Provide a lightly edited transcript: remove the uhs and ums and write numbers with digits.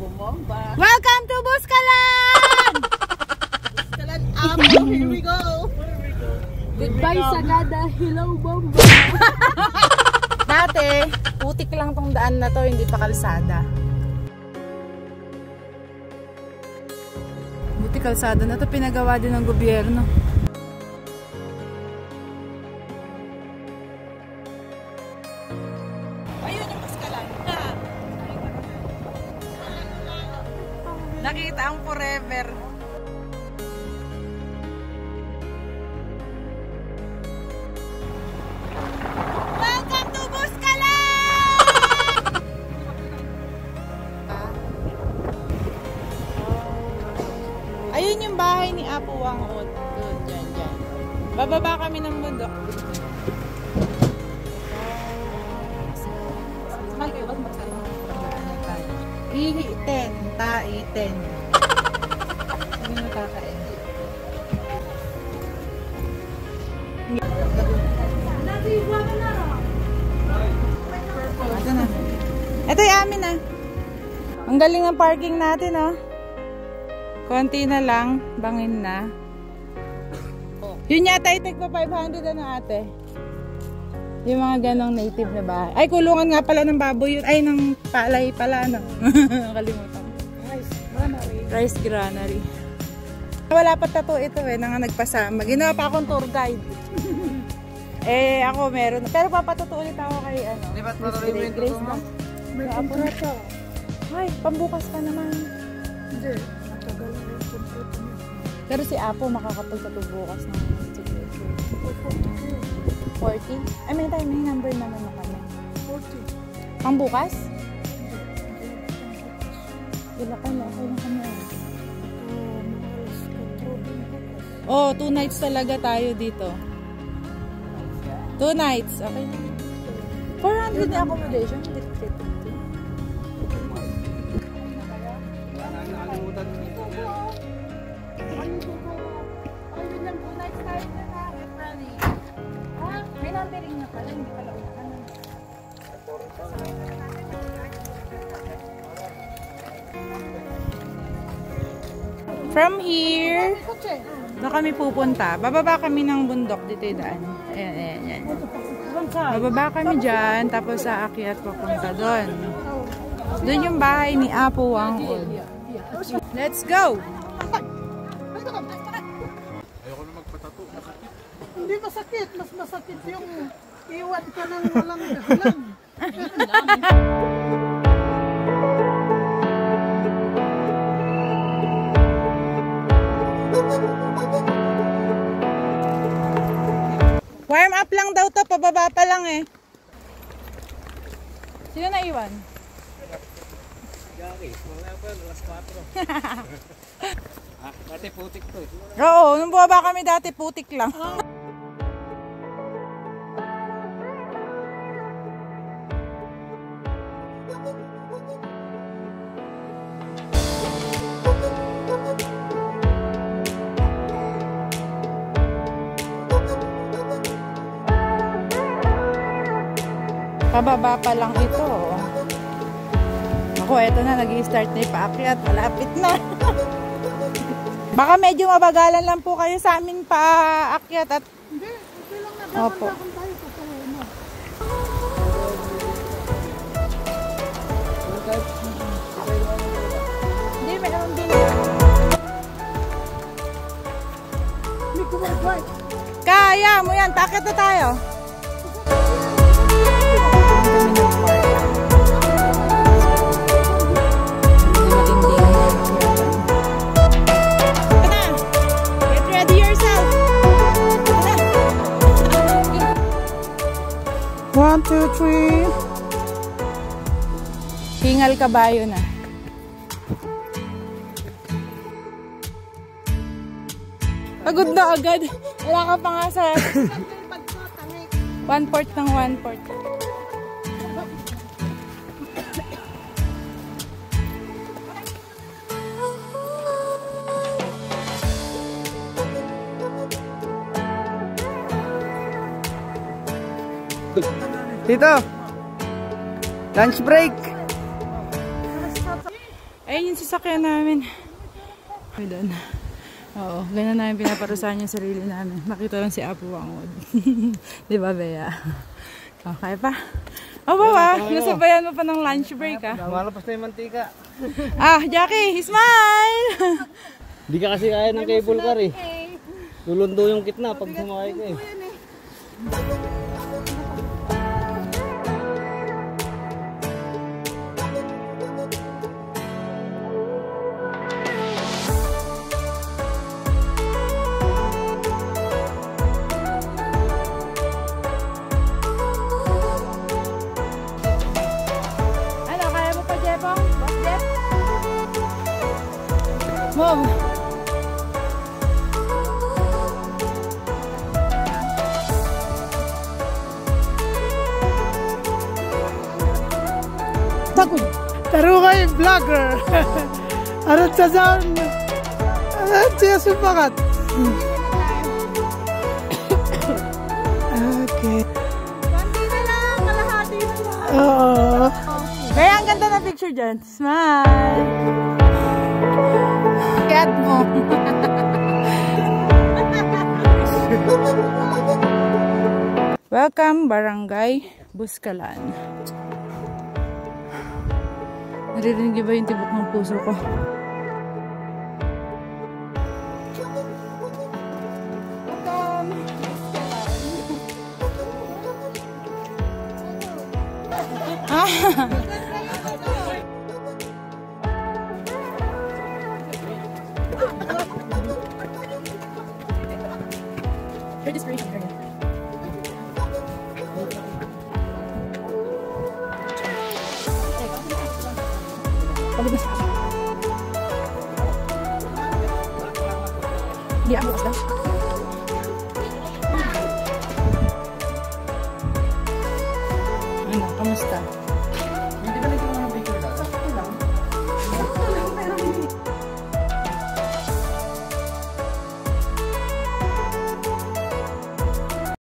Bumomba. Welcome to Buskalan! Buskalan Apo, here we go. Goodbye Sagada, hello Bomba. Dati, putik lang tong daan na to, hindi pa kalsada. Buti kalsada na to, pinagawa din ng gobyerno. Ayun yung Buskalan. Nakita ang forever. Welcome to Buskalan! Ayun yung bahay ni Apo Wangod. Doon, dyan. Bababa kami ng bundok. Ihi-10, tai-10. Hindi nakakain. Ito na. Ito yung amin ah. Ang galing ng parking natin ah. Konti na lang, bangin na. Yun yata itigpa 500 na ate. Yung mga ganong native na bahay. Ay, kulungan nga pala ng baboy yun. Ay, ng palay pala, no? Nakalimutan. Rice granary. Wala pa tattoo ito eh, nang nagpasama. Ginawa pa akong tour guide. Eh, ako meron. Pero papatuto ulit ako kay, ano, Grace ba? May kontrata. Ay, pambukas pa naman. Hindi, matagal na yung kontrata niya. Pero si Apo makakapagtattoo bukas ng signature. 40? Ay, may timing number naman na kami. 40. Pang bukas? Wala ka na. Okay lang kami. Oh, 2 nights talaga tayo dito. 2 nights. Okay na. 400 na accommodation. From here, na kami pupunta. Bababa kami ng bundok dito yung daan. Ayan. Bababa kami dyan, tapos aakyat papunta doon. Doon yung bahay ni Apo Wangod. Let's go! Ayoko na magpatato. Masakit. Hindi masakit. Mas masakit yung iwan ka ng walang dahilan. Warm up lang daw to, pababa pa lang eh. Sino na iwan? Gagi, mga pa, alas 4. Dati putik to eh. Oo, nung bumaba kami dati putik lang. Pababa pa lang ito. Ako, eto na, nag-i-start na yung paakyat. Malapit na. Baka medyo mabagalan lang po kayo sa amin paakyat at... Hindi, okay lang na. Opo. Tayo tutuloy mo. Hindi, meron din. Hindi ko mag-buy. Kaya mo yan, paakyat na tayo. One, two, three. Hingal kabayo na. Pagod na agad. Wala ka pa nga sa 1/4 ng 1/4. Tito, lunch break. Ayun yung sasakyan namin. Ay, doon. Oo, ganun namin pinaparusahan yung sarili namin. Makita lang si Apo Wangod. Di ba, Bea? Okay pa? Oh, Bawa, nasabayan mo pa ng lunch break, ah. Malapas na yung mantika. Ah, Jackie, smile! Hindi ka kasi kaya ng cable car eh. Lulundo yung kitna pag sumakay ka eh. Ano, kaya mo pa, Jepong? Boss Jep? Mom! Tarukay vlogger. Arat sa sound. Arat siya sumakat. Okay. Konti na lang, kalahati na lang. Oo. Kaya ang ganda na picture dyan. Smile! Cat mo. Welcome, Barangay Buskalan. Naririnig ba yung tibok ng puso ko? Welcome, registration area. Pagod na siya. Hindi ako daw. Ano, kamusta?